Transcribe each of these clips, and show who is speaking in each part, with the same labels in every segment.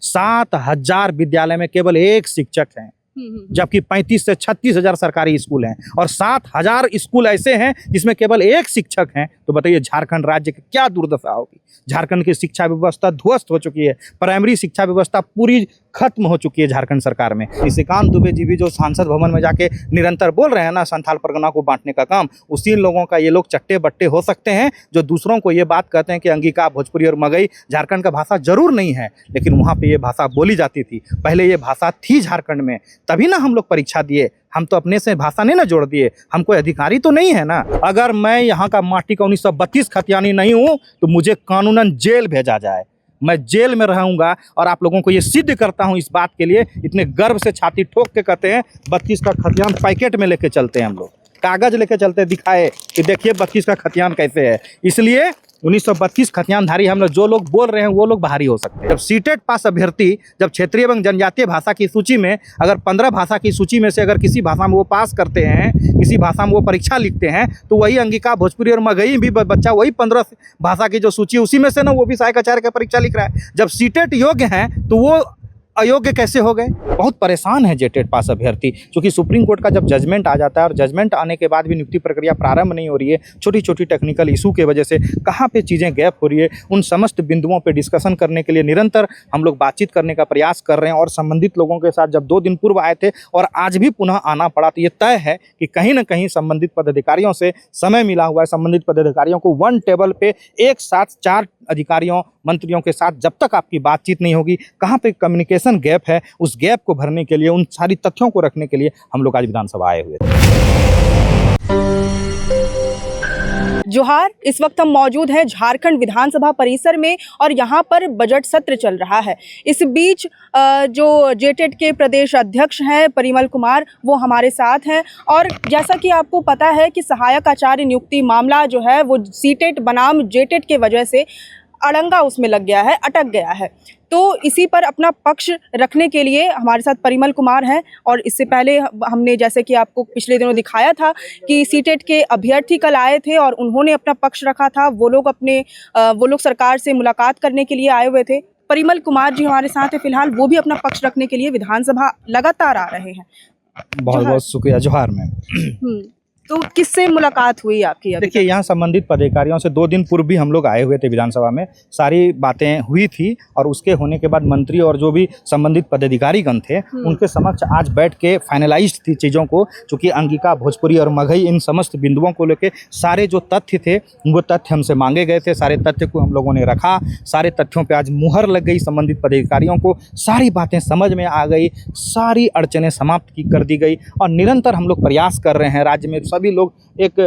Speaker 1: 7,000 विद्यालय में केवल एक शिक्षक हैं, जबकि 35 से 36,000 सरकारी स्कूल हैं और 7,000 स्कूल ऐसे हैं जिसमें केवल एक शिक्षक हैं। तो बताइए झारखंड राज्य की क्या दुर्दशा होगी। झारखंड की शिक्षा व्यवस्था ध्वस्त हो चुकी है, प्राइमरी शिक्षा व्यवस्था पूरी खत्म हो चुकी है झारखंड सरकार में। निशिकांत दुबे जी भी जो सांसद भवन में जाके निरंतर बोल रहे हैं ना संथाल परगना को बांटने का काम, उसी लोगों का ये लोग चट्टे बट्टे हो सकते हैं जो दूसरों को ये बात कहते हैं कि अंगिका, भोजपुरी और मगही झारखंड का भाषा जरूर नहीं है, लेकिन वहाँ पे ये भाषा बोली जाती थी। पहले ये भाषा थी झारखंड में, तभी ना हम लोग परीक्षा दिए। हम तो अपने से भाषा नहीं ना जोड़ दिए, हम कोई अधिकारी तो नहीं है ना। अगर मैं यहाँ का माटी का 1932 खतियानी नहीं हूँ तो मुझे कानूनन जेल भेजा जाए, मैं जेल में रहूंगा। और आप लोगों को ये सिद्ध करता हूँ इस बात के लिए, इतने गर्व से छाती ठोक के कहते हैं 32 का खतियान पैकेट में लेके चलते हैं हम लोग, कागज लेके चलते दिखाए कि देखिए 32 का खतियान कैसे है। इसलिए 1932 खतियानधारी हम लोग जो लोग बोल रहे हैं वो लोग बाहरी हो सकते हैं। जब सीटेट पास अभ्यर्थी जब क्षेत्रीय एवं जनजातीय भाषा की सूची में अगर 15 भाषा की सूची में से अगर किसी भाषा में वो पास करते हैं, किसी भाषा में वो परीक्षा लिखते हैं, तो वही अंगिका, भोजपुरी और मगही भी बच्चा वही 15 भाषा की जो सूची उसी में से ना वो भी सहायक आचार्य का परीक्षा लिख रहा है। जब सीटेट योग्य हैं तो वो अयोग्य कैसे हो गए। बहुत परेशान है जेटेट पास अभ्यर्थी, क्योंकि सुप्रीम कोर्ट का जब जजमेंट आ जाता है और जजमेंट आने के बाद भी नियुक्ति प्रक्रिया प्रारंभ नहीं हो रही है, छोटी छोटी टेक्निकल इशू के वजह से कहाँ पे चीज़ें गैप हो रही है, उन समस्त बिंदुओं पे डिस्कशन करने के लिए निरंतर हम लोग बातचीत करने का प्रयास कर रहे हैं। और संबंधित लोगों के साथ जब 2 दिन पूर्व आए थे और आज भी पुनः आना पड़ा, तो ये तय है कि कहीं ना कहीं संबंधित पदाधिकारियों से समय मिला हुआ है। संबंधित पदाधिकारियों को वन टेबल पे एक साथ 4 अधिकारियों, मंत्रियों के साथ जब तक आपकी बातचीत नहीं होगी, कहाँ पे कम्युनिकेशन गैप है, उस गैप को भरने के लिए, उन सारी तथ्यों को रखने के लिए हम लोग आज विधानसभा आए हुए थे।
Speaker 2: जोहार, इस वक्त हम मौजूद हैं झारखंड विधानसभा परिसर में और यहाँ पर बजट सत्र चल रहा है। इस बीच जो जेटेट के प्रदेश अध्यक्ष हैं परिमल कुमार, वो हमारे साथ हैं। और जैसा कि आपको पता है कि सहायक आचार्य नियुक्ति मामला जो है वो सीटेट बनाम जेटेट के वजह से अड़ंगा उसमें लग गया है, अटक गया है। तो इसी पर अपना पक्ष रखने के लिए हमारे साथ परिमल कुमार हैं। और इससे पहले हमने जैसे कि आपको पिछले दिनों दिखाया था कि सीटेट के अभ्यर्थी कल आए थे और उन्होंने अपना पक्ष रखा था। वो लोग सरकार से मुलाकात करने के लिए आए हुए थे। परिमल कुमार जी हमारे साथ हैं फिलहाल, वो भी अपना पक्ष रखने के लिए विधानसभा लगातार आ रहे हैं।
Speaker 1: बहुत बहुत शुक्रिया। जोहार मैम।
Speaker 2: तो किससे मुलाकात हुई आपकी?
Speaker 1: देखिए, यहाँ संबंधित पदाधिकारियों से 2 दिन पूर्व भी हम लोग आए हुए थे विधानसभा में, सारी बातें हुई थी। और उसके होने के बाद मंत्री और जो भी संबंधित पदाधिकारीगण थे उनके समक्ष आज बैठ के फाइनलाइज थी चीज़ों को, चूँकि अंगिका, भोजपुरी और मगही इन समस्त बिंदुओं को लेकर सारे जो तथ्य थे वो तथ्य हमसे मांगे गए थे। सारे तथ्य को हम लोगों ने रखा, सारे तथ्यों पर आज मुहर लग गई। संबंधित पदाधिकारियों को सारी बातें समझ में आ गई, सारी अड़चनें समाप्त कर दी गई। और निरंतर हम लोग प्रयास कर रहे हैं। राज्य में सभी लोग एक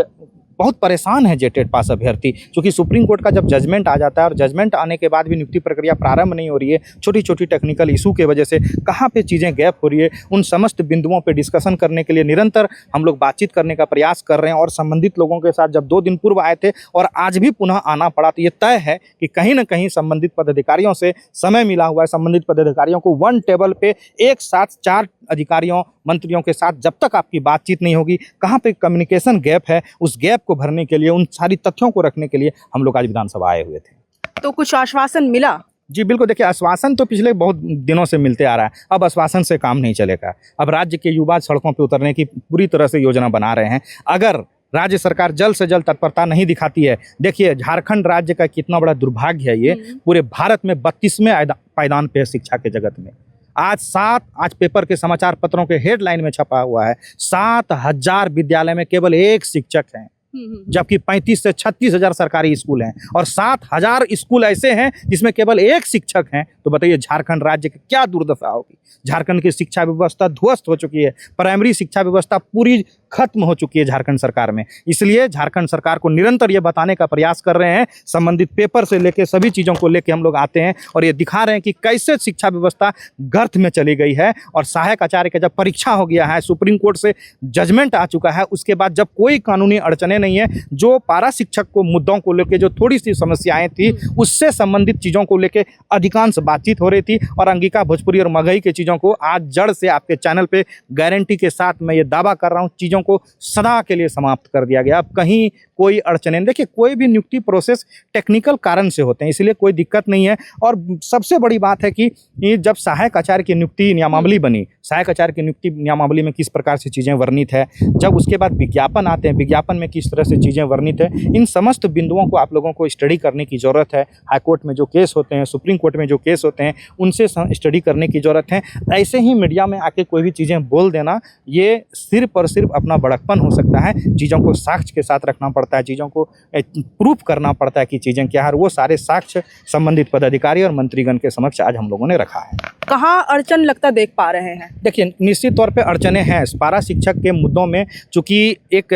Speaker 1: बहुत परेशान है जेटेट पास अभ्यर्थी, क्योंकि सुप्रीम कोर्ट का जब जजमेंट आ जाता है और जजमेंट आने के बाद भी नियुक्ति प्रक्रिया प्रारंभ नहीं हो रही है, छोटी छोटी टेक्निकल इशू के वजह से कहाँ पे चीज़ें गैप हो रही है, उन समस्त बिंदुओं पे डिस्कशन करने के लिए निरंतर हम लोग बातचीत करने का प्रयास कर रहे हैं। और संबंधित लोगों के साथ जब 2 दिन पूर्व आए थे और आज भी पुनः आना पड़ा, तो ये तय है कि कहीं ना कहीं संबंधित पदाधिकारियों से समय मिला हुआ है। संबंधित पदाधिकारियों को वन टेबल पे एक साथ 4 अधिकारियों, मंत्रियों के साथ जब तक आपकी बातचीत नहीं होगी, कहाँ पे कम्युनिकेशन गैप है, उस गैप को भरने के लिए, उन सारी तथ्यों को रखने के लिए हम लोग आज विधानसभा आए हुए थे।
Speaker 2: तो कुछ आश्वासन मिला?
Speaker 1: जी बिल्कुल। देखिए, आश्वासन तो पिछले बहुत दिनों से मिलते आ रहा है, अब आश्वासन से काम नहीं चलेगा। अब राज्य के युवा सड़कों पर उतरने की पूरी तरह से योजना बना रहे हैं। अगर राज्य सरकार जल्द से जल्द तत्परता नहीं दिखाती है, देखिए झारखंड राज्य का कितना बड़ा दुर्भाग्य है। ये पूरे भारत में 32वें पायदान पे है शिक्षा के जगत में। आज पेपर के समाचार पत्रों के हेडलाइन में छपा हुआ है 7,000 विद्यालय में केवल एक शिक्षक हैं, जबकि 35 से 36,000 सरकारी स्कूल हैं और 7,000 स्कूल ऐसे हैं जिसमें केवल एक शिक्षक हैं। तो बताइए झारखंड राज्य की क्या दुर्दशा होगी। झारखंड की शिक्षा व्यवस्था ध्वस्त हो चुकी है, प्राइमरी शिक्षा व्यवस्था पूरी खत्म हो चुकी है झारखंड सरकार में। इसलिए झारखंड सरकार को निरंतर ये बताने का प्रयास कर रहे हैं। संबंधित पेपर से लेके सभी चीज़ों को लेके हम लोग आते हैं और ये दिखा रहे हैं कि कैसे शिक्षा व्यवस्था गर्त में चली गई है। और सहायक आचार्य का जब परीक्षा हो गया है, सुप्रीम कोर्ट से जजमेंट आ चुका है, उसके बाद जब कोई कानूनी अड़चने नहीं है, जो पारा शिक्षक को मुद्दों को लेके जो थोड़ी सी समस्याएं थी उससे संबंधित चीज़ों को लेके अधिकांश बातचीत हो रही थी। और अंगिका, भोजपुरी और मगही के चीज़ों को आज जड़ से आपके चैनल पे गारंटी के साथ मैं ये दावा कर रहा हूँ, चीज़ों को सदा के लिए समाप्त कर दिया गया। अब कहीं कोई अड़चने नहीं। देखिए कोई भी नियुक्ति प्रोसेस टेक्निकल कारण से होते हैं, इसलिए कोई दिक्कत नहीं है। और सबसे बड़ी बात है कि ये जब सहायक आचार्य की नियुक्ति नियमावली बनी, सहायक आचार्य की नियुक्ति नियमावली में किस प्रकार से चीज़ें वर्णित है, जब उसके बाद विज्ञापन आते हैं, विज्ञापन में किस तरह से चीज़ें वर्णित है, इन समस्त बिंदुओं को आप लोगों को स्टडी करने की ज़रूरत है। हाईकोर्ट में जो केस होते हैं, सुप्रीम कोर्ट में जो केस होते हैं, उनसे स्टडी करने की ज़रूरत है। ऐसे ही मीडिया में आके कोई भी चीज़ें बोल देना, ये सिर्फ और सिर्फ अपना बड़कपन हो सकता है। चीज़ों को साक्ष्य के साथ रखना पड़ता है, चीज़ों को प्रूफ करना पड़ता है कि चीज़ें क्या है, और वो सारे साक्ष्य संबंधित पदाधिकारी और मंत्रीगण के समक्ष आज हम लोगों ने रखा है।
Speaker 2: कहाँ अड़चन लगता देख पा रहे हैं?
Speaker 1: देखिए निश्चित तौर पे अड़चने हैं पारा शिक्षक के मुद्दों में, चूंकि एक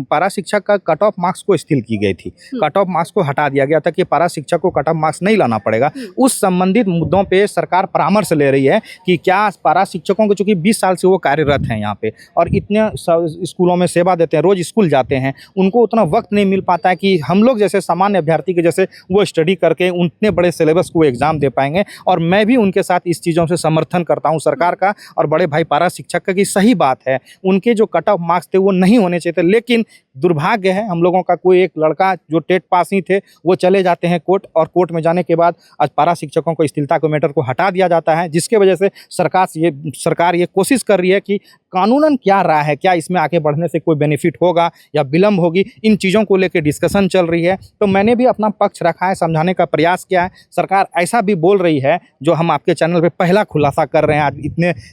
Speaker 1: पारा शिक्षक का कट ऑफ मार्क्स को स्थिल की गई थी, कट ऑफ मार्क्स को हटा दिया गया था कि पारा शिक्षक को कट ऑफ मार्क्स नहीं लाना पड़ेगा। उस संबंधित मुद्दों पे सरकार परामर्श ले रही है कि क्या पारा शिक्षकों को, चूंकि 20 साल से वो कार्यरत हैं यहाँ पे और इतने स्कूलों में सेवा देते हैं, रोज स्कूल जाते हैं, उनको उतना वक्त नहीं मिल पाता है कि हम लोग जैसे सामान्य अभ्यर्थी के जैसे वो स्टडी करके उतने बड़े सिलेबस को एग्जाम दे पाएंगे। और मैं भी उनके साथ इस चीज़ों से समर्थन करता हूँ सरकार का और बड़े भाई पारा शिक्षक का, कि सही बात है उनके जो कट ऑफ मार्क्स थे वो नहीं होने चाहिए थे। लेकिन दुर्भाग्य है हम लोगों का, कोई एक लड़का जो टेट पास ही थे वो चले जाते हैं कोर्ट, और कोर्ट में जाने के बाद आज पारा शिक्षकों को स्थिरता को मैटर को हटा दिया जाता है, जिसके वजह से सरकार ये कोशिश कर रही है कि कानूनन क्या राय है, क्या इसमें आगे बढ़ने से कोई बेनिफिट होगा या विलम्ब होगी, इन चीज़ों को लेकर डिस्कशन चल रही है। तो मैंने भी अपना पक्ष रखा है, समझाने का प्रयास किया है। सरकार ऐसा भी बोल रही है, जो हम आपके चैनल पे पहला खुलासा कर रहे हैं आज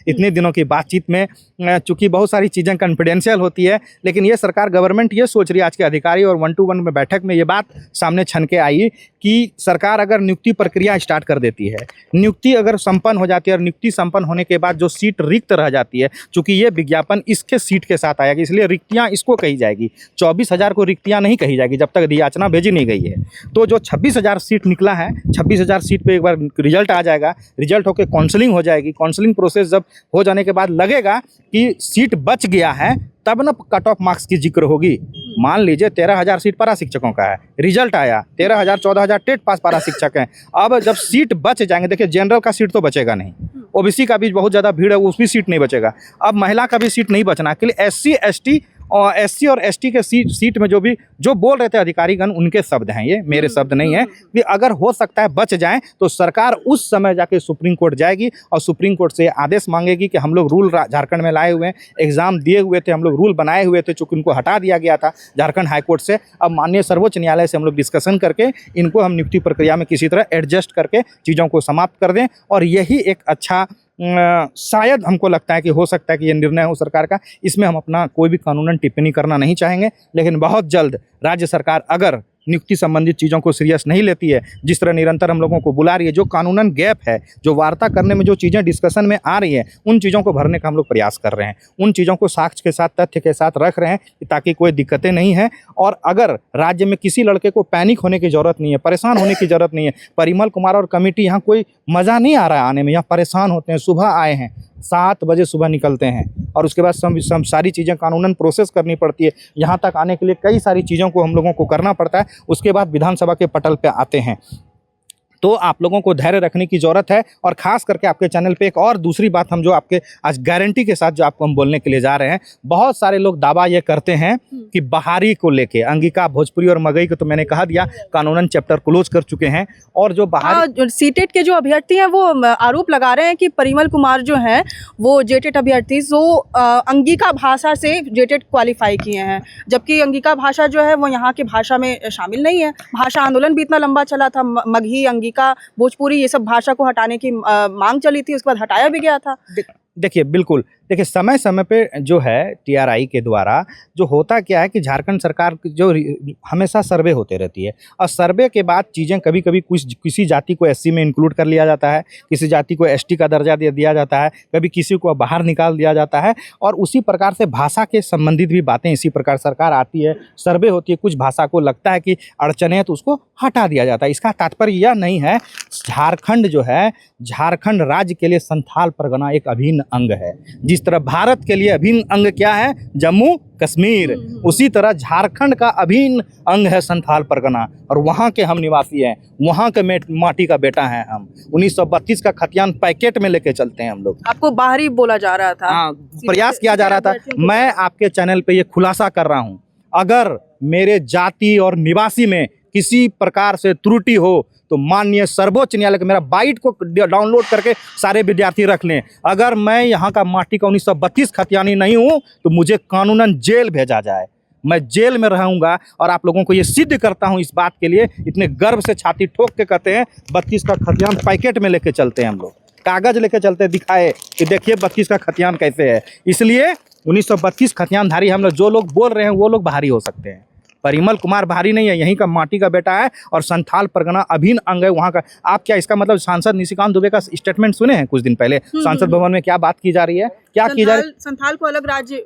Speaker 1: इतने दिनों की बातचीत में, चूँकि बहुत सारी चीज़ें कॉन्फिडेंशियल होती है, लेकिन ये सरकार गवर्नमेंट ये सोच रही है, आज के अधिकारी और 1-to-1 में बैठक में ये बात सामने छन के आई कि सरकार अगर नियुक्ति प्रक्रिया स्टार्ट कर देती है, नियुक्ति अगर संपन्न हो जाती है और नियुक्ति संपन्न होने के बाद जो सीट रिक्त रह जाती है, चूँकि ये विज्ञापन इसके सीट के साथ आएगी, इसलिए रिक्तियाँ इसको कही जाएगी। 24,000 को रिक्तियाँ नहीं कही जाएगी जब तक याचना भेजी नहीं गई है। तो जो 26,000 सीट निकला है, 26,000 सीट पे एक बार रिजल्ट आ जाएगा, रिजल्ट होकर काउंसलिंग हो जाएगी। काउंसलिंग प्रोसेस जब हो जाने के बाद लगेगा कि सीट बच गया है, तब ना कट ऑफ मार्क्स की जिक्र होगी। मान लीजिए 13,000 सीट पारा शिक्षकों का है, रिजल्ट आया 13,000 14,000 टेट पास पारा शिक्षक हैं। अब जब सीट बच जाएंगे, देखिए जनरल का सीट तो बचेगा नहीं, ओबीसी का भी बहुत ज़्यादा भीड़ है, उसमें सीट नहीं बचेगा। अब महिला का भी सीट नहीं बचना के लिए SC और ST के सीट में जो बोल रहे थे अधिकारीगण, उनके शब्द हैं, ये मेरे शब्द नहीं है, कि अगर हो सकता है बच जाएं तो सरकार उस समय जाके सुप्रीम कोर्ट जाएगी और सुप्रीम कोर्ट से आदेश मांगेगी कि हम लोग रूल झारखंड में लाए हुए हैं, एग्जाम दिए हुए थे, हम लोग रूल बनाए हुए थे, चूँकि उनको हटा दिया गया था झारखंड हाईकोर्ट से। अब माननीय सर्वोच्च न्यायालय से हम लोग डिस्कशन करके इनको हम नियुक्ति प्रक्रिया में किसी तरह एडजस्ट करके चीज़ों को समाप्त कर दें, और यही एक अच्छा शायद हमको लगता है कि हो सकता है कि ये निर्णय हो सरकार का। इसमें हम अपना कोई भी कानूनन टिप्पणी करना नहीं चाहेंगे, लेकिन बहुत जल्द राज्य सरकार अगर नियुक्ति संबंधित चीज़ों को सीरियस नहीं लेती है, जिस तरह निरंतर हम लोगों को बुला रही है, जो कानूनन गैप है, जो वार्ता करने में जो चीज़ें डिस्कशन में आ रही हैं, उन चीज़ों को भरने का हम लोग प्रयास कर रहे हैं, उन चीज़ों को साक्ष्य के साथ, तथ्य के साथ रख रहे हैं ताकि कोई दिक्कतें नहीं हैं। और अगर राज्य में किसी लड़के को पैनिक होने की ज़रूरत नहीं है, परेशान होने की ज़रूरत नहीं है। परिमल कुमार और कमेटी, यहाँ कोई मज़ा नहीं आ रहा है आने में, यहाँ परेशान होते हैं। सुबह आए हैं, 7 बजे सुबह निकलते हैं और उसके बाद सब सारी चीज़ें कानूनन प्रोसेस करनी पड़ती है। यहाँ तक आने के लिए कई सारी चीज़ों को हम लोगों को करना पड़ता है, उसके बाद विधानसभा के पटल पे आते हैं। तो आप लोगों को धैर्य रखने की ज़रूरत है। और ख़ास करके आपके चैनल पे एक और दूसरी बात हम जो आपके आज गारंटी के साथ जो आपको हम बोलने के लिए जा रहे हैं, बहुत सारे लोग दावा ये करते हैं कि बहारी को लेके, अंगिका, भोजपुरी और मगई को तो मैंने कहा दिया कानूनन चैप्टर क्लोज कर चुके हैं, और जो बहारी
Speaker 2: सीटेट के जो अभ्यर्थी हैं वो आरोप लगा रहे हैं कि परिमल कुमार जो हैं वो जेटेट अभ्यर्थी जो अंगिका भाषा से जेटेट क्वालिफाई किए हैं, जबकि अंगिका भाषा जो है वो यहाँ की भाषा में शामिल नहीं है। भाषा आंदोलन भी इतना लंबा चला था, मगही, अंगिका, भोजपुरी, ये सब भाषा को हटाने की मांग चली थी, उसके बाद हटाया भी गया था।
Speaker 1: देखिए बिल्कुल, देखिए समय समय पे जो है TRI के द्वारा जो होता क्या है कि झारखंड सरकार जो हमेशा सर्वे होते रहती है, और सर्वे के बाद चीज़ें कभी कभी किसी जाति को SC में इंक्लूड कर लिया जाता है, किसी जाति को ST का दर्जा दे दिया जाता है, कभी किसी को बाहर निकाल दिया जाता है, और उसी प्रकार से भाषा के संबंधित भी बातें इसी प्रकार सरकार आती है, सर्वे होती है, कुछ भाषा को लगता है कि अड़चने है तो उसको हटा दिया जाता है। इसका तात्पर्य यह नहीं है, झारखंड जो है, झारखंड राज्य के लिए संथाल परगना एक अभिन्न अंग है। जिस तरह भारत के लिए अभिन्न अंग क्या है, जम्मू कश्मीर, उसी तरह झारखंड का अभिन्न अंग है संथाल परगना, और वहाँ के हम निवासी हैं, वहाँ के माटी का बेटा हैं हम। 1932 का खतियान पैकेट में लेके चलते हैं हम लोग।
Speaker 2: आपको बाहरी बोला जा रहा था,
Speaker 1: हाँ, प्रयास किया जा रहा था। मैं आपके चैनल पे ये खुलासा कर रहा हूँ, अगर मेरे जाति और निवासी में किसी प्रकार से त्रुटि हो तो माननीय सर्वोच्च न्यायालय के मेरा बाइट को डाउनलोड करके सारे विद्यार्थी रख लें। अगर मैं यहाँ का माटी का 1932 खतियानी नहीं हूँ तो मुझे कानूनन जेल भेजा जाए। मैं जेल में रहूँगा और आप लोगों को ये सिद्ध करता हूँ। इस बात के लिए इतने गर्व से छाती ठोक के कहते हैं 32 का खतियान पैकेट में लेके चलते हैं हम लोग, कागज़ लेके चलते हैं, दिखाए कि देखिए 32 का खतियान कैसे है। इसलिए 1932 खतियानधारी हम लोग, जो लोग बोल रहे हैं वो लोग बाहरी हो सकते हैं। परिमल कुमार बाहरी नहीं है, यहीं का माटी का बेटा है और संथाल परगना अभिन्न अंग है वहाँ का। आप क्या इसका मतलब सांसद निशिकांत दुबे का स्टेटमेंट सुने हैं कुछ दिन पहले? सांसद भवन में क्या बात की जा रही है, क्या की जा रही है?
Speaker 2: संथाल को अलग राज्य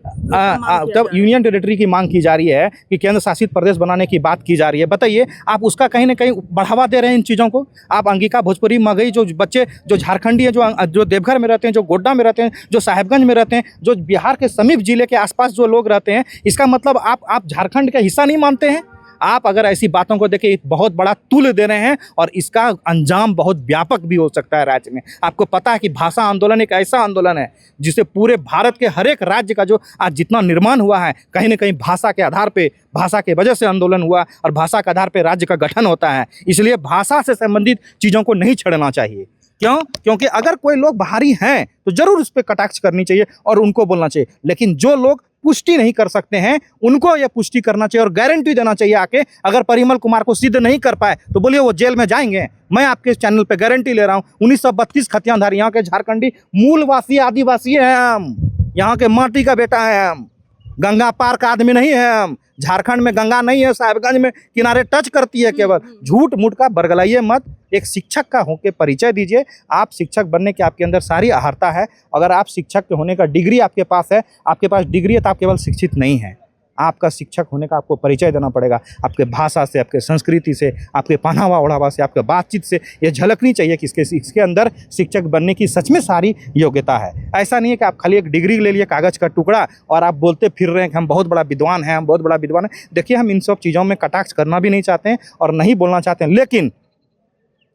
Speaker 1: तब यूनियन टेरिटरी की मांग की जा रही है कि केंद्र शासित प्रदेश बनाने की बात की जा रही है। बताइए आप उसका कहीं ना कहीं बढ़ावा दे रहे हैं इन चीज़ों को। आप अंगिका, भोजपुरी, मगही जो बच्चे जो झारखंडी है, जो देवघर में रहते हैं, जो गोड्डा में रहते हैं, जो साहेबगंज में रहते हैं, जो बिहार के समीप जिले के आसपास जो लोग रहते हैं, इसका मतलब आप झारखंड का हिस्सा नहीं मानते हैं। आप अगर ऐसी बातों को देखें, बहुत बड़ा तुल दे रहे हैं और इसका अंजाम बहुत व्यापक भी हो सकता है राज्य में। आपको पता है कि भाषा आंदोलन एक ऐसा आंदोलन है जिसे पूरे भारत के हर एक राज्य का जो आज जितना निर्माण हुआ है, कहीं ना कहीं भाषा के आधार पे, भाषा के वजह से आंदोलन हुआ और भाषा के आधार पे राज्य का गठन होता है। इसलिए भाषा से संबंधित चीज़ों को नहीं छेड़ना चाहिए। क्यों? क्योंकि अगर कोई लोग बाहरी हैं तो जरूर उस पर कटाक्ष करनी चाहिए और उनको बोलना चाहिए, लेकिन जो लोग पुष्टि नहीं कर सकते हैं उनको यह पुष्टि करना चाहिए और गारंटी देना चाहिए आके। अगर परिमल कुमार को सिद्ध नहीं कर पाए तो बोलिए वो जेल में जाएंगे। मैं आपके चैनल पे गारंटी ले रहा हूँ। 1932 खतियानधारी यहाँ के झारखंडी मूलवासी आदिवासी हैं हम, यहाँ के माटी का बेटा है हम, गंगा पार का आदमी नहीं है हम। झारखंड में गंगा नहीं है, साहेबगंज में किनारे टच करती है केवल। झूठ मूठ का बरगलाइए मत। एक शिक्षक का होके परिचय दीजिए। आप शिक्षक बनने की आपके अंदर सारी अहर्ता है। अगर आप शिक्षक के होने का डिग्री आपके पास है, आपके पास डिग्री है, तो आप केवल शिक्षित नहीं हैं। आपका शिक्षक होने का आपको परिचय देना पड़ेगा। आपके भाषा से, आपके संस्कृति से, आपके पहनावा ओढ़ावा से, आपके बातचीत से ये झलकनी चाहिए कि इसके अंदर शिक्षक बनने की सच में सारी योग्यता है। ऐसा नहीं है कि आप खाली एक डिग्री ले लिए, कागज़ का टुकड़ा, और आप बोलते फिर रहे हैं कि हम बहुत बड़ा विद्वान हैं, हम बहुत बड़ा विद्वान हैं। देखिए, हम इन सब चीज़ों में कटाक्ष करना भी नहीं चाहते हैं और नहीं बोलना चाहते हैं, लेकिन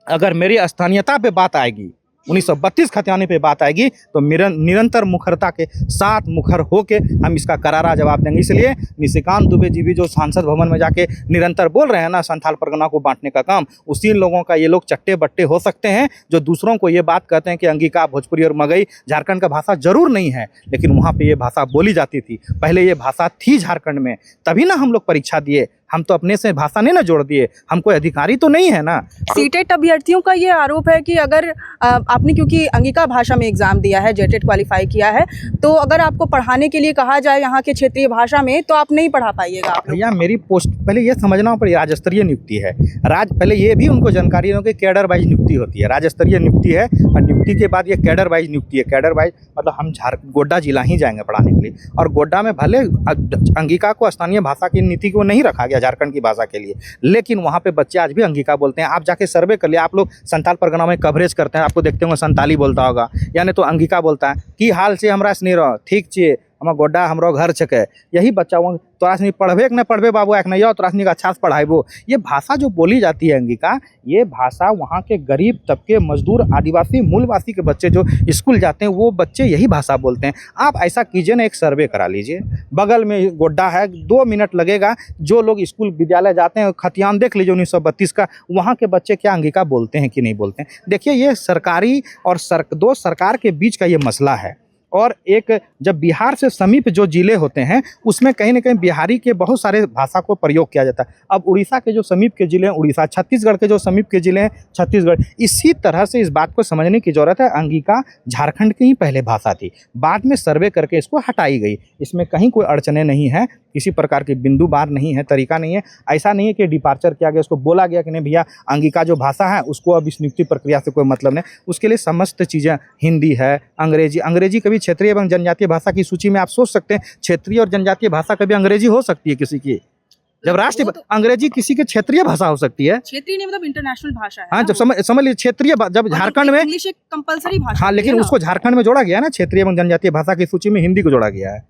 Speaker 1: अगर मेरी स्थानीयता पे बात आएगी, 1932 खतियानी पे बात आएगी, तो निरंतर मुखरता के साथ मुखर होके हम इसका करारा जवाब देंगे। इसलिए निशिकांत दुबे जी भी जो सांसद भवन में जाके निरंतर बोल रहे हैं ना संथाल परगना को बांटने का काम, उसी लोगों का ये लोग चट्टे बट्टे हो सकते हैं जो दूसरों को ये बात कहते हैं कि अंगिका, भोजपुरी और मगही झारखंड का भाषा जरूर नहीं है, लेकिन वहाँ पर ये भाषा बोली जाती थी। पहले ये भाषा थी झारखंड में, तभी ना हम लोग परीक्षा दिए। हम तो अपने से भाषा नहीं ना जोड़ दिए, हम कोई अधिकारी तो नहीं है ना।
Speaker 2: सीटेट अभ्यर्थियों का ये आरोप है कि अगर आपने, क्योंकि अंगिका भाषा में एग्जाम दिया है, जेटेट क्वालिफाई किया है, तो अगर आपको पढ़ाने के लिए कहा जाए यहाँ के क्षेत्रीय भाषा में तो आप नहीं पढ़ा पाइएगा।
Speaker 1: भैया मेरी पोस्ट, पहले ये समझना पड़े, राज्य स्तरीय नियुक्ति है। पहले ये भी उनको जानकारी हो कि कैडर वाइज नियुक्ति होती है। राज्य स्तरीय नियुक्ति है और नियुक्ति के बाद ये कैडर वाइज नियुक्ति है। कैडर वाइज मतलब हम गोड्डा जिला ही जाएंगे पढ़ाने के लिए, और गोड्डा में भले अंगिका को स्थानीय भाषा की नीति को नहीं रखा गया झारखंड की भाषा के लिए, लेकिन वहाँ पे बच्चे आज भी अंगिका बोलते हैं। आप जाके सर्वे कर लिए, आप लोग संथाल परगना में कवरेज करते हैं, आपको देखते होंगे संताली बोलता होगा, यानी तो अंगिका बोलता है कि हाल से हमरा से नहीं रहो, ठीक छे, हम गोड्डा हमरो घर छके। यही बच्चा वो तोरा से पढ़बे कि नहीं पढ़बे बाबू, एक नहीं तोरा से अच्छा से पढ़ाइबो। ये भाषा जो बोली जाती है अंगिका, ये भाषा वहाँ के गरीब तबके, मजदूर, आदिवासी, मूलवासी के बच्चे जो स्कूल जाते हैं वो बच्चे यही भाषा बोलते हैं। आप ऐसा कीजिए ना, एक सर्वे करा लीजिए, बगल में गोड्डा है, 2 मिनट लगेगा। जो लोग स्कूल विद्यालय जाते हैं खतियान देख लीजिए 1932 का, वहाँ के बच्चे क्या अंगिका बोलते हैं कि नहीं बोलते हैं। देखिए, ये सरकारी और दो सरकार के बीच का ये मसला है। और एक जब बिहार से समीप जो जिले होते हैं उसमें कहीं ना कहीं बिहारी के बहुत सारे भाषा को प्रयोग किया जाता है। अब उड़ीसा के जो समीप के जिले हैं उड़ीसा, छत्तीसगढ़ के जो समीप के जिले हैं छत्तीसगढ़। इसी तरह से इस बात को समझने की ज़रूरत है। अंगिका झारखंड की ही पहले भाषा थी, बाद में सर्वे करके इसको हटाई गई। इसमें कहीं कोई अड़चने नहीं है, किसी प्रकार की बिंदु बार नहीं है, तरीका नहीं है। ऐसा नहीं है कि डिपार्चर किया गया, उसको बोला गया कि नहीं भैया अंगिका जो भाषा है उसको अब इस नियुक्ति प्रक्रिया से कोई मतलब नहीं। उसके लिए समस्त चीज़ें, हिंदी है, अंग्रेजी कभी क्षेत्रीय एवं जनजातीय भाषा की सूची में आप सोच सकते हैं, क्षेत्रीय और जनजातीय भाषा कभी अंग्रेजी हो सकती है किसी की? जब राष्ट्रीय अंग्रेजी किसी के क्षेत्रीय भाषा हो सकती है,
Speaker 2: क्षेत्रीय नहीं मतलब इंटरनेशनल भाषा है।
Speaker 1: हाँ, जब समझ लीजिए क्षेत्रीय, जब झारखंड में
Speaker 2: इंग्लिश एक कंपलसरी भाषा,
Speaker 1: हाँ, लेकिन उसको झारखंड में जोड़ा गया ना क्षेत्रीय एवं जनजातीय भाषा की सूची में हिंदी को जोड़ा गया है।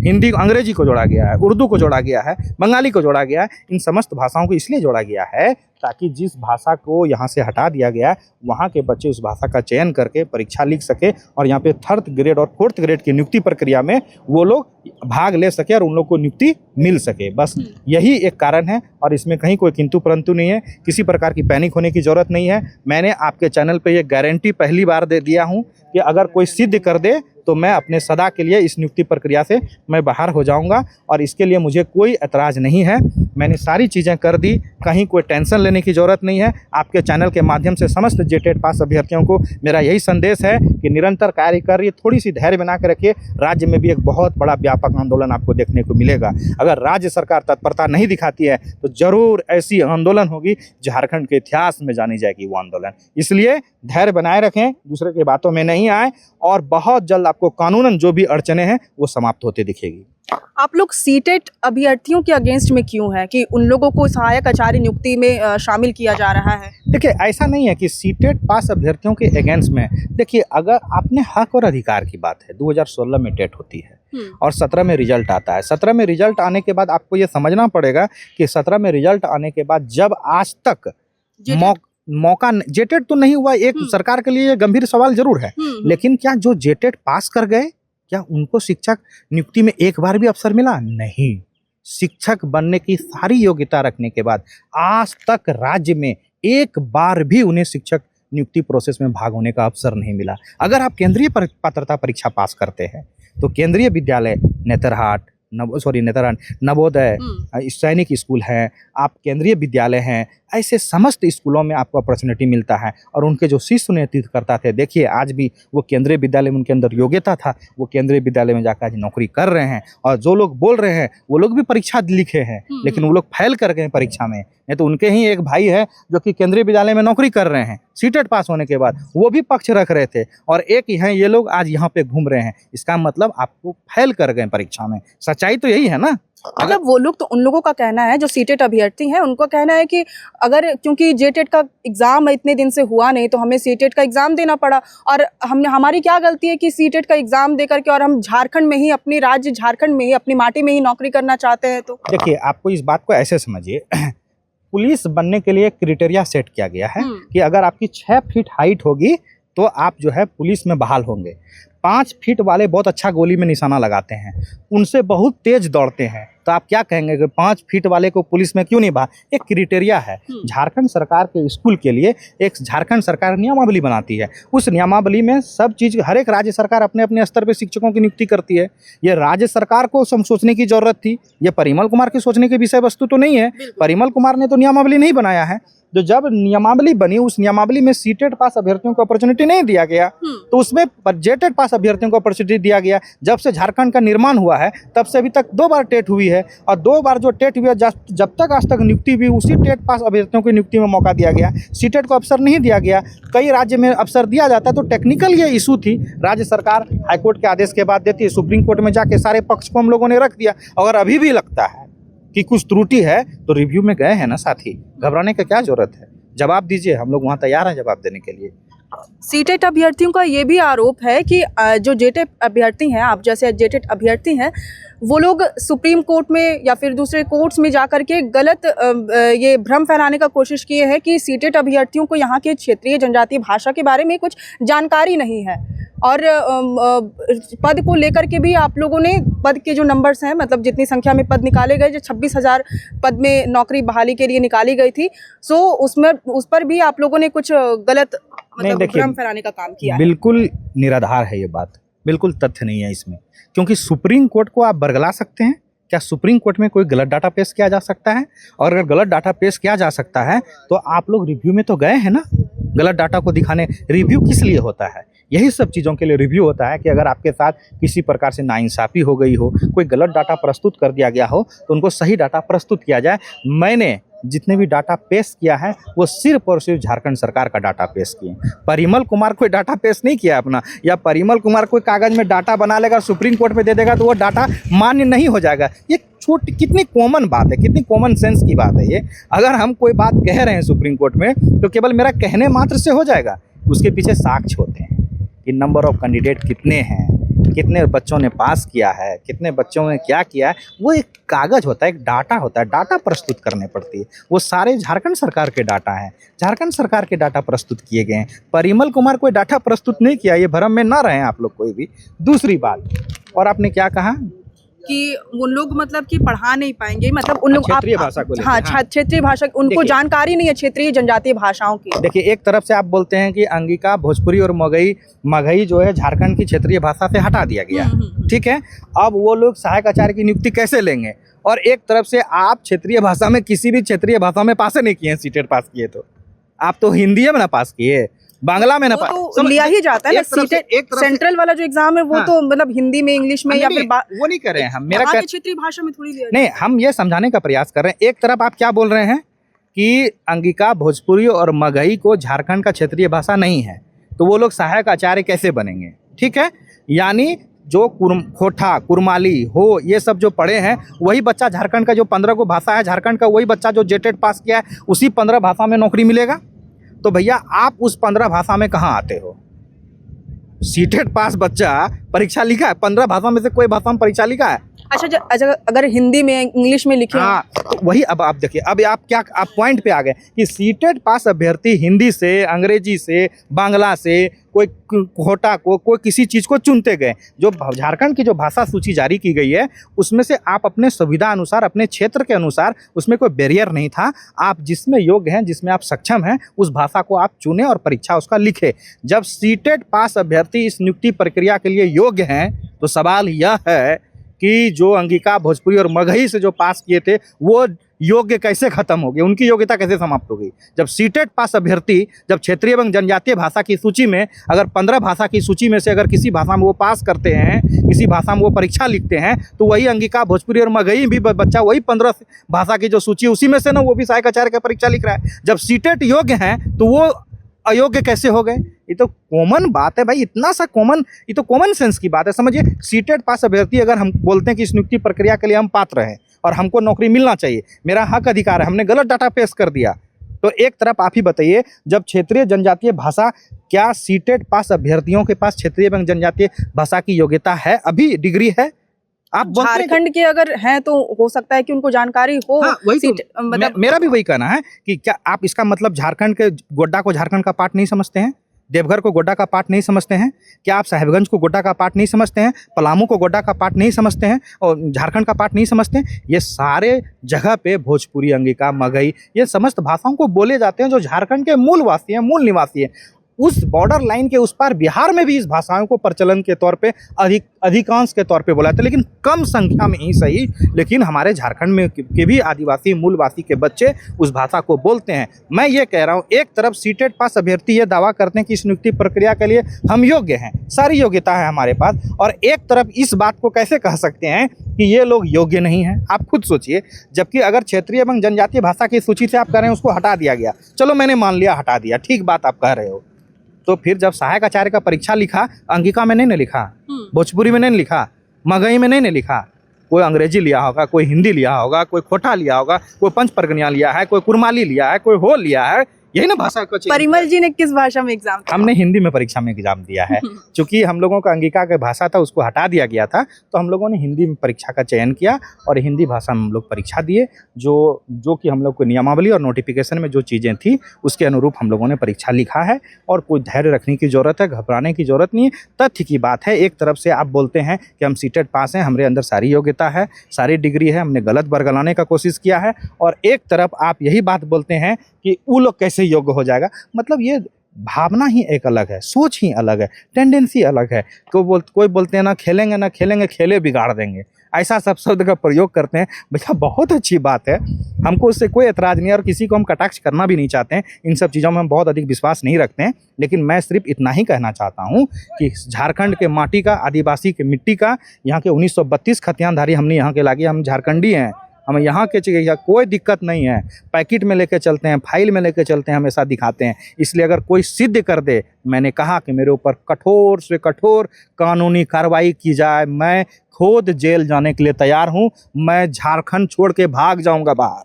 Speaker 1: हिंदी अंग्रेजी को जोड़ा गया है, उर्दू को जोड़ा गया है, बंगाली को जोड़ा गया है। इन समस्त भाषाओं को इसलिए जोड़ा गया है ताकि जिस भाषा को यहाँ से हटा दिया गया है वहाँ के बच्चे उस भाषा का चयन करके परीक्षा लिख सके और यहाँ पे 3rd ग्रेड और 4th ग्रेड की नियुक्ति प्रक्रिया में वो लोग भाग ले सके और उन लोग को नियुक्ति मिल सके। बस यही एक कारण है और इसमें कहीं कोई किंतु परंतु नहीं है, किसी प्रकार की पैनिक होने की ज़रूरत नहीं है। मैंने आपके चैनल पे ये गारंटी पहली बार दे दिया हूँ कि अगर कोई सिद्ध कर दे तो मैं अपने सदा के लिए इस नियुक्ति प्रक्रिया से मैं बाहर हो जाऊंगा और इसके लिए मुझे कोई ऐतराज़ नहीं है। मैंने सारी चीज़ें कर दी, कहीं कोई टेंशन लेने की ज़रूरत नहीं है। आपके चैनल के माध्यम से समस्त जेटेट पास अभ्यर्थियों को मेरा यही संदेश है कि निरंतर कार्य करिए, थोड़ी सी धैर्य बना के रखिए। राज्य में भी एक बहुत बड़ा व्यापक आंदोलन आपको देखने को मिलेगा। अगर राज्य सरकार तत्परता नहीं दिखाती है तो ज़रूर ऐसी आंदोलन होगी, झारखंड के इतिहास में जानी जाएगी वो आंदोलन। इसलिए धैर्य बनाए रखें, दूसरे की बातों में नहीं आए और बहुत जल्द आपको कानूनन जो भी अड़चने हैं वो समाप्त होते दिखेगी।
Speaker 2: आप लोग सीटेट अभ्यर्थियों के अगेंस्ट में क्यों हैं कि उन लोगों को सहायक आचार्य नियुक्ति में शामिल किया जा रहा है?
Speaker 1: देखिए, ऐसा नहीं है कि सीटेट पास अभ्यर्थियों के अगेंस्ट में। देखिए, अगर आपने हक और अधिकार की बात है, 2016 में टेट होती है और 17 में रिजल्ट आता है। 17 में रिजल्ट आने के बाद आपको ये समझना पड़ेगा कि 17 में रिजल्ट आने के बाद जब आज तक मौका जेटेट तो नहीं हुआ, एक सरकार के लिए गंभीर सवाल जरूर है, लेकिन क्या जो जेटेट पास कर गए क्या उनको शिक्षक नियुक्ति में एक बार भी अवसर मिला? नहीं। शिक्षक बनने की सारी योग्यता रखने के बाद आज तक राज्य में एक बार भी उन्हें शिक्षक नियुक्ति प्रोसेस में भाग होने का अवसर नहीं मिला। अगर आप केंद्रीय पात्रता परीक्षा पास करते हैं तो केंद्रीय विद्यालय नेतरहाट, नवोदय, सैनिक स्कूल हैं, आप केंद्रीय विद्यालय हैं, ऐसे समस्त स्कूलों में आपको अपॉर्चुनिटी मिलता है और उनके जो शिष्य नेतृत्व करता थे, देखिए आज भी वो केंद्रीय विद्यालय में उनके अंदर योग्यता था, वो केंद्रीय विद्यालय में जाकर आज नौकरी कर रहे हैं। और जो लोग बोल रहे हैं वो लोग भी परीक्षा लिखे हैं लेकिन वो लोग फेल कर गए परीक्षा में। नहीं तो उनके ही एक भाई है जो कि केंद्रीय विद्यालय में नौकरी कर रहे हैं, सीटेट पास होने के बाद वो भी पक्ष रख रहे थे और एक ही हैं ये लोग आज यहाँ पे घूम रहे हैं। इसका मतलब आपको फेल कर गए परीक्षा में। सच्चाई तो यही है ना।
Speaker 2: मतलब वो लोग तो, उन लोगों का कहना है जो सीटेट अभ्यर्थी हैं, उनका कहना है कि अगर क्योंकि जेटेट का एग्जाम इतने दिन से हुआ नहीं तो हमें सीटेट का एग्जाम देना पड़ा और हमारी क्या गलती है कि सीटेट का एग्जाम दे करके और हम झारखंड में ही, अपने राज्य झारखंड में ही, अपनी माटी में ही नौकरी करना चाहते हैं। तो
Speaker 1: देखिए, आपको इस बात को ऐसे समझिए, पुलिस बनने के लिए क्राइटेरिया सेट किया गया है कि अगर आपकी 6 फीट हाइट होगी तो आप जो है पुलिस में बहाल होंगे। 5 फीट वाले बहुत अच्छा गोली में निशाना लगाते हैं, उनसे बहुत तेज दौड़ते हैं, तो आप क्या कहेंगे कि 5 फीट वाले को पुलिस में क्यों नहीं बहा? एक क्राइटेरिया है। झारखंड सरकार के स्कूल के लिए एक झारखंड सरकार नियमावली बनाती है। उस नियमावली में सब चीज़, हर एक राज्य सरकार अपने अपने स्तर पर शिक्षकों की नियुक्ति करती है। ये राज्य सरकार को सोचने की जरूरत थी, ये परिमल कुमार की सोचने की विषय वस्तु तो नहीं है। परिमल कुमार ने तो नियमावली नहीं बनाया है। जो जब नियमावली बनी उस नियमावली में सीटेट पास अभ्यर्थियों को अपॉर्चुनिटी नहीं दिया गया तो उसमें जेटेट पास अभ्यर्थियों को अपॉर्चुनिटी दिया गया। जब से झारखंड का निर्माण हुआ है तब से अभी तक 2 बार टेट हुई है और 2 बार जो टेट हुई है जब तक आज तक नियुक्ति हुई उसी टेट पास अभ्यर्थियों को नियुक्ति में मौका दिया गया। सीटेट को अवसर नहीं दिया गया। कई राज्य में अवसर दिया जाता है तो टेक्निकल ये इशू थी। राज्य सरकार हाईकोर्ट के आदेश के बाद देती है, सुप्रीम कोर्ट में जाके सारे पक्ष को हम लोगों ने रख दिया। अगर अभी भी लगता है कि कुछ त्रुटि है तो रिव्यू में गए हैं ना साथी, घबराने की क्या जरूरत है? जवाब दीजिए, हम लोग वहाँ तैयार हैं जवाब देने के लिए।
Speaker 2: सीटेट अभ्यर्थियों का ये भी आरोप है कि जो जेटेट अभ्यर्थी हैं, आप जैसे जेटेट अभ्यर्थी हैं, वो लोग सुप्रीम कोर्ट में या फिर दूसरे कोर्ट्स में जाकर के गलत ये भ्रम फैलाने का कोशिश किए हैं कि सीटेट अभ्यर्थियों को यहाँ के क्षेत्रीय जनजातीय भाषा के बारे में कुछ जानकारी नहीं है। और पद को लेकर के भी आप लोगों ने, पद के जो नंबर्स हैं, मतलब जितनी संख्या में पद निकाले गए, जो 26,000 पद में नौकरी बहाली के लिए निकाली गई थी, सो उस पर भी आप लोगों ने कुछ गलत मतलब भ्रम फैलाने का काम किया।
Speaker 1: बिल्कुल निराधार है ये बात, बिल्कुल तथ्य नहीं है इसमें। क्योंकि सुप्रीम कोर्ट को आप बरगला सकते हैं क्या? सुप्रीम कोर्ट में कोई गलत डाटा पेश किया जा सकता है? और अगर गलत डाटा पेश किया जा सकता है तो आप लोग रिव्यू में तो गए हैं ना, गलत डाटा को दिखाने। रिव्यू किस लिए होता है? यही सब चीज़ों के लिए रिव्यू होता है कि अगर आपके साथ किसी प्रकार से नाइंसाफ़ी हो गई हो, कोई गलत डाटा प्रस्तुत कर दिया गया हो तो उनको सही डाटा प्रस्तुत किया जाए। मैंने जितने भी डाटा पेश किया है वो सिर्फ और सिर्फ झारखंड सरकार का डाटा पेश किए। परिमल कुमार कोई डाटा पेश नहीं किया अपना, या परिमल कुमार कोई कागज़ में डाटा बना लेगा सुप्रीम कोर्ट में दे देगा तो वो डाटा मान्य नहीं हो जाएगा। ये कितनी कॉमन बात है, कितनी कॉमन सेंस की बात है ये। अगर हम कोई बात कह रहे हैं सुप्रीम कोर्ट में तो केवल मेरा कहने मात्र से हो जाएगा? उसके पीछे साक्ष्य होते हैं कि नंबर ऑफ कैंडिडेट कितने हैं, कितने बच्चों ने पास किया है, कितने बच्चों ने क्या किया है, वो एक कागज़ होता है, एक डाटा होता है, डाटा प्रस्तुत करने पड़ती है। वो सारे झारखंड सरकार के डाटा हैं, झारखंड सरकार के डाटा प्रस्तुत किए गए हैं। परिमल कुमार कोई डाटा प्रस्तुत नहीं किया, ये भ्रम में ना रहें आप लोग कोई भी। दूसरी बात, और आपने क्या कहा
Speaker 2: कि उन लोग मतलब कि पढ़ा नहीं पाएंगे, मतलब उन लोग
Speaker 1: क्षेत्रीय भाषा को लेकर,
Speaker 2: हाँ, क्षेत्रीय भाषा, उनको
Speaker 1: देखिए,
Speaker 2: जानकारी नहीं है क्षेत्रीय जनजातीय भाषाओं की।
Speaker 1: देखिए, एक तरफ से आप बोलते हैं कि अंगिका, भोजपुरी और मगही जो है झारखंड की क्षेत्रीय भाषा से हटा दिया गया, ठीक है। अब वो लोग सहायक आचार्य की नियुक्ति कैसे लेंगे? और एक तरफ से आप क्षेत्रीय भाषा में किसी भी क्षेत्रीय भाषा में पास नहीं किए हैं, सीटेट पास किए तो आप तो हिंदी में ना पास किए, बांग्ला में ना पास,
Speaker 2: तो लिया ही जाता है ना सीटेट। सेंट्रल वाला जो एग्जाम है वो तो मतलब हिंदी में, इंग्लिश में, या फिर
Speaker 1: वो नहीं कर रहे हैं हम। मेरा
Speaker 2: क्षेत्रीय भाषा में थोड़ी लिया
Speaker 1: नहीं, हम ये समझाने का प्रयास कर रहे हैं। एक तरफ आप क्या बोल रहे हैं कि अंगिका, भोजपुरी और मगही को झारखंड का क्षेत्रीय भाषा नहीं है, तो वो लोग सहायक आचार्य कैसे बनेंगे? ठीक है, यानी जो खोटा, कुरमाली हो, ये सब जो पढ़े हैं, वही बच्चा झारखंड का जो 15 को भाषा है झारखंड का, वही बच्चा जो जेटेट पास किया है, उसी 15 भाषा में नौकरी मिलेगा। तो भैया आप उस 15 भाषा में कहाँ आते हो? सीटेट पास बच्चा परीक्षा लिखा है, 15 भाषा में से कोई भाषा में परीक्षा लिखा है?
Speaker 2: अच्छा, अगर हिंदी में, इंग्लिश में लिखे,
Speaker 1: हाँ, तो वही। अब आप देखिए, अब आप पॉइंट पे आ गए कि सीटेट पास अभ्यर्थी हिंदी से, अंग्रेजी से, बांग्ला से, कोई खोटा को, कोई किसी चीज़ को चुनते गए। जो झारखंड की जो भाषा सूची जारी की गई है, उसमें से आप अपने सुविधा अनुसार, अपने क्षेत्र के अनुसार, उसमें कोई बैरियर नहीं था। आप जिसमें योग्य हैं, जिसमें आप सक्षम हैं, उस भाषा को आप चुने और परीक्षा उसका लिखे। जब सीटेट पास अभ्यर्थी इस नियुक्ति प्रक्रिया के लिए योग्य हैं, तो सवाल यह है कि जो अंगिका, भोजपुरी और मगही से जो पास किए थे, वो योग्य कैसे खत्म हो गए, उनकी योग्यता कैसे समाप्त हो गई? जब सीटेट पास अभ्यर्थी, जब क्षेत्रीय एवं जनजातीय भाषा की सूची में, अगर 15 भाषा की सूची में से अगर किसी भाषा में वो पास करते हैं, किसी भाषा में वो परीक्षा लिखते हैं, तो वही अंगिका, भोजपुरी और मगही भी बच्चा वही 15 भाषा की जो सूची, उसी में से ना वो भी सहायक आचार्य का परीक्षा लिख रहा है। जब सीटेट योग्य हैं, तो वो अयोग्य कैसे हो गए? ये तो कॉमन बात है भाई, इतना सा कॉमन, ये तो कॉमन सेंस की बात है। समझिए, सीटेट पास अभ्यर्थी अगर हम बोलते हैं कि इस नियुक्ति प्रक्रिया के लिए हम पात्र हैं और हमको नौकरी मिलना चाहिए, मेरा हक अधिकार है, हमने गलत डाटा पेश कर दिया, तो एक तरफ आप ही बताइए, जब क्षेत्रीय जनजातीय भाषा, क्या सीटेट पास अभ्यर्थियों के पास क्षेत्रीय एवं जनजातीय भाषा की योग्यता है? अभी डिग्री है? आप
Speaker 2: झारखंड के अगर हैं तो हो सकता है कि उनको जानकारी हो।
Speaker 1: हाँ, वही तो, मतलब मेरा भी वही कहना है कि क्या आप इसका मतलब झारखंड के गोड्डा को झारखंड का पार्ट नहीं समझते हैं? देवघर को गोड्डा का पार्ट नहीं समझते हैं? क्या आप साहिबगंज को गोड्डा का पार्ट नहीं समझते हैं? पलामू को गोड्डा का पार्ट नहीं समझते हैं और झारखंड का पार्ट नहीं समझते हैं? ये सारे जगह पे भोजपुरी, अंगिका, मगही, ये समस्त भाषाओं को बोले जाते हैं जो झारखंड के मूलवासी हैं, मूल निवासी हैं। उस बॉर्डर लाइन के उस पार बिहार में भी इस भाषाओं को प्रचलन के तौर पे अधिकांश के तौर पे बोला जाता है, लेकिन कम संख्या में ही सही, लेकिन हमारे झारखंड में के भी आदिवासी, मूलवासी के बच्चे उस भाषा को बोलते हैं। मैं ये कह रहा हूँ, एक तरफ सीटेट पास अभ्यर्थी ये दावा करते हैं कि इस नियुक्ति प्रक्रिया के लिए हम योग्य हैं, सारी योग्यता है हमारे पास, और एक तरफ इस बात को कैसे कह सकते हैं कि ये लोग योग्य नहीं हैं? आप खुद सोचिए। जबकि अगर क्षेत्रीय एवं जनजातीय भाषा की सूची से आप कह रहे हैं उसको हटा दिया गया, चलो मैंने मान लिया हटा दिया, ठीक बात आप कह रहे हो, तो फिर जब सहायक आचार्य का परीक्षा लिखा, अंगिका में नहीं लिखा, भोजपुरी में नहीं लिखा, मगही में नहीं लिखा, कोई अंग्रेजी लिया होगा, कोई हिंदी लिया होगा, कोई खोटा लिया होगा, कोई पंच परगनिया लिया है, कोई कुरमाली लिया है, कोई हो लिया है, यही ना भाषा को।
Speaker 2: परिमल जी ने किस भाषा में एग्जाम दिया?
Speaker 1: हमने हिंदी में परीक्षा में एग्जाम दिया है। चूंकि हम लोगों का अंगिका का भाषा था, उसको हटा दिया गया था, तो हम लोगों ने हिंदी में परीक्षा का चयन किया और हिंदी भाषा में हम लोग परीक्षा दिए। जो कि हम लोग को नियमावली और नोटिफिकेशन में जो चीज़ें थी उसके अनुरूप हम लोगों ने परीक्षा लिखा है, और कोई धैर्य रखने की ज़रूरत है, घबराने की ज़रूरत नहीं है। तथ्य की बात है, एक तरफ से आप बोलते हैं कि हम सीटेट पास हैं, हमारे अंदर सारी योग्यता है, सारी डिग्री है, हमने गलत बरगलाने का कोशिश किया है, और एक तरफ आप यही बात बोलते हैं कि वो लोग कैसे योग्य हो जाएगा। मतलब ये भावना ही एक अलग है, सोच ही अलग है, टेंडेंसी अलग है। कोई बोलते हैं ना खेलेंगे खेले बिगाड़ देंगे, ऐसा सब शब्द का प्रयोग करते हैं। भैया बहुत अच्छी बात है, हमको उससे कोई एतराज़ नहीं है और किसी को हम कटाक्ष करना भी नहीं चाहते हैं, इन सब चीज़ों में हम बहुत अधिक विश्वास नहीं रखते हैं। लेकिन मैं सिर्फ इतना ही कहना चाहता हूँ कि झारखंड के माटी का, आदिवासी के मिट्टी का, यहाँ के 1932 खतियानधारी हमने यहाँ के लागे, हम झारखंडी हैं, हमें यहाँ के चाहिए, कोई दिक्कत नहीं है। पैकेट में लेके चलते हैं, फाइल में लेके चलते हैं, हमेशा दिखाते हैं। इसलिए अगर कोई सिद्ध कर दे, मैंने कहा कि मेरे ऊपर कठोर से कठोर कानूनी कार्रवाई की जाए, मैं खुद जेल जाने के लिए तैयार हूँ। मैं झारखंड छोड़ के भाग जाऊंगा बाहर,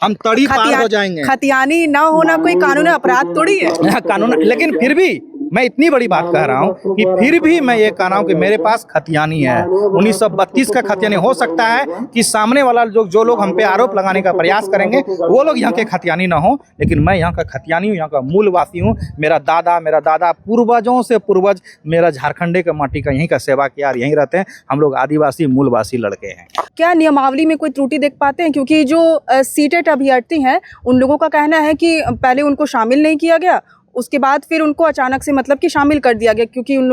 Speaker 1: हम तड़ी पार हो जाएंगे।
Speaker 2: खतियानी ना होना कोई कानूनी अपराध थोड़ी है।
Speaker 1: कानून, लेकिन फिर भी मैं इतनी बड़ी बात कह रहा हूँ कि फिर भी मैं ये कह रहा हूँ कि मेरे पास खतियानी है, 1932 का खतियानी। हो सकता है कि सामने वाला जो लोग हम पे आरोप लगाने का प्रयास करेंगे वो लोग यहाँ के खतियानी ना हो, लेकिन मैं यहाँ का खतियानी हूँ, यहाँ का मूलवासी हूँ। मेरा दादा पूर्वजों से पूर्वज मेरा झारखंडे का माटी का यहीं का सेवा किया और यहीं रहते हैं। हम लोग आदिवासी मूलवासी लड़के हैं।
Speaker 2: क्या नियमावली में कोई त्रुटि देख पाते हैं? क्योंकि जो सीटेट अभ्यर्थी हैं उन लोगों का कहना है कि पहले उनको शामिल नहीं किया गया, उसके बाद फिर उनको अचानक से मतलब कि शामिल कर दिया गया, क्योंकि उन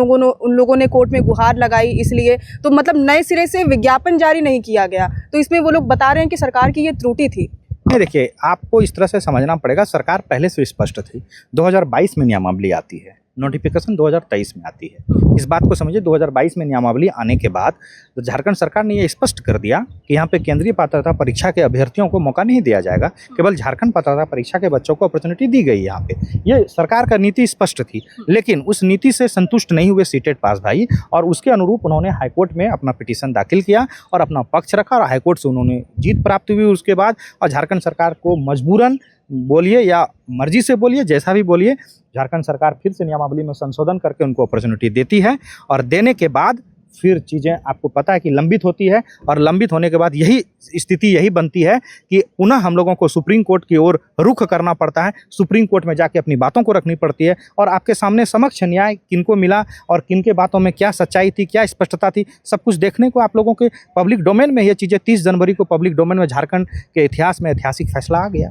Speaker 2: लोगों ने कोर्ट में गुहार लगाई, इसलिए तो मतलब नए सिरे से विज्ञापन जारी नहीं किया गया। तो इसमें वो लोग बता रहे हैं कि सरकार की ये त्रुटि थी।
Speaker 1: नहीं, देखिए, आपको इस तरह से समझना पड़ेगा, सरकार पहले से स्पष्ट थी। 2022 में नियमावली आती है, नोटिफिकेशन 2023 में आती है। इस बात को समझिए, 2022 में नियमावली आने के बाद तो झारखंड सरकार ने ये स्पष्ट कर दिया कि यहाँ पे केंद्रीय पात्रता परीक्षा के अभ्यर्थियों को मौका नहीं दिया जाएगा, केवल झारखंड पात्रता परीक्षा के बच्चों को अपॉर्चुनिटी दी गई। यहाँ पे ये सरकार का नीति स्पष्ट थी, लेकिन उस नीति से संतुष्ट नहीं हुए सीटेट पास भाई, और उसके अनुरूप उन्होंने हाईकोर्ट में अपना पिटीशन दाखिल किया और अपना पक्ष रखा, और हाईकोर्ट से उन्होंने जीत प्राप्त हुई उसके बाद। और झारखंड सरकार को मजबूरन बोलिए या मर्जी से बोलिए, जैसा भी बोलिए, झारखंड सरकार फिर से नियमावली में संशोधन करके उनको अपॉर्चुनिटी देती है, और देने के बाद फिर चीज़ें आपको पता है कि लंबित होती है, और लंबित होने के बाद यही स्थिति यही बनती है कि पुनः हम लोगों को सुप्रीम कोर्ट की ओर रुख करना पड़ता है। सुप्रीम कोर्ट में जाके अपनी बातों को रखनी पड़ती है, और आपके सामने समक्ष न्याय किनको मिला और किनके बातों में क्या सच्चाई थी, क्या स्पष्टता थी, सब कुछ देखने को आप लोगों के पब्लिक डोमेन में ये चीज़ें 30 जनवरी को पब्लिक डोमेन में झारखंड के इतिहास में ऐतिहासिक फैसला आ गया।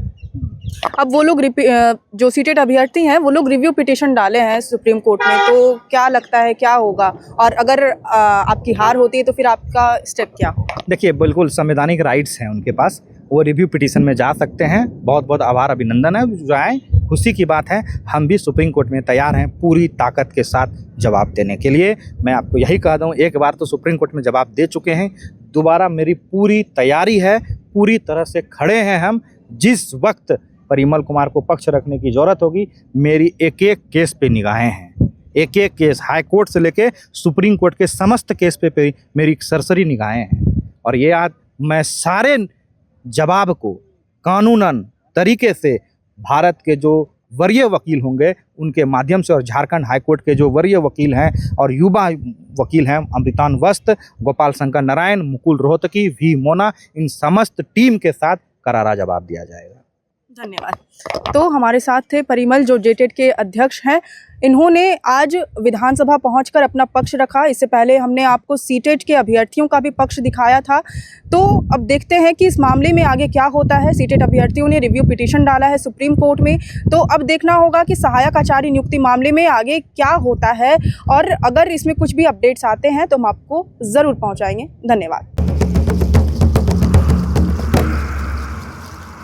Speaker 2: अब वो लोग जो सीटेट अभ्यर्थी हैं वो लोग रिव्यू पिटीशन डाले हैं सुप्रीम कोर्ट में, तो क्या लगता है क्या होगा? और अगर आपकी हार होती है तो फिर आपका स्टेप क्या होगा?
Speaker 1: देखिए, बिल्कुल संवैधानिक राइट्स हैं उनके पास, वो रिव्यू पिटीशन में जा सकते हैं। बहुत बहुत आभार, अभिनंदन है, जो आए, खुशी की बात है। हम भी सुप्रीम कोर्ट में तैयार हैं पूरी ताकत के साथ जवाब देने के लिए। मैं आपको यही कह दूं, एक बार तो सुप्रीम कोर्ट में जवाब दे चुके हैं, दोबारा मेरी पूरी तैयारी है, पूरी तरह से खड़े हैं हम। जिस वक्त परिमल कुमार को पक्ष रखने की ज़रूरत होगी, मेरी एक एक केस पे निगाहें हैं, एक एक केस, हाई कोर्ट से लेके सुप्रीम कोर्ट के समस्त केस पे मेरी सरसरी निगाहें हैं। और ये आज मैं सारे जवाब को कानूनन तरीके से भारत के जो वरीय वकील होंगे उनके माध्यम से, और झारखंड हाईकोर्ट के जो वरीय वकील हैं और युवा वकील हैं, अमृतान वस्त, गोपाल शंकर नारायण, मुकुल रोहतगी, वी मोना, इन समस्त टीम के साथ करारा जवाब दिया जाएगा।
Speaker 2: धन्यवाद। तो हमारे साथ थे परिमल, जो जेटेट के अध्यक्ष हैं। इन्होंने आज विधानसभा पहुंचकर अपना पक्ष रखा। इससे पहले हमने आपको सीटेट के अभ्यर्थियों का भी पक्ष दिखाया था। तो अब देखते हैं कि इस मामले में आगे क्या होता है। सीटेट अभ्यर्थियों ने रिव्यू पिटीशन डाला है सुप्रीम कोर्ट में, तो अब देखना होगा कि सहायक आचार्य नियुक्ति मामले में आगे क्या होता है, और अगर इसमें कुछ भी अपडेट्स आते हैं तो हम आपको ज़रूर पहुँचाएंगे। धन्यवाद।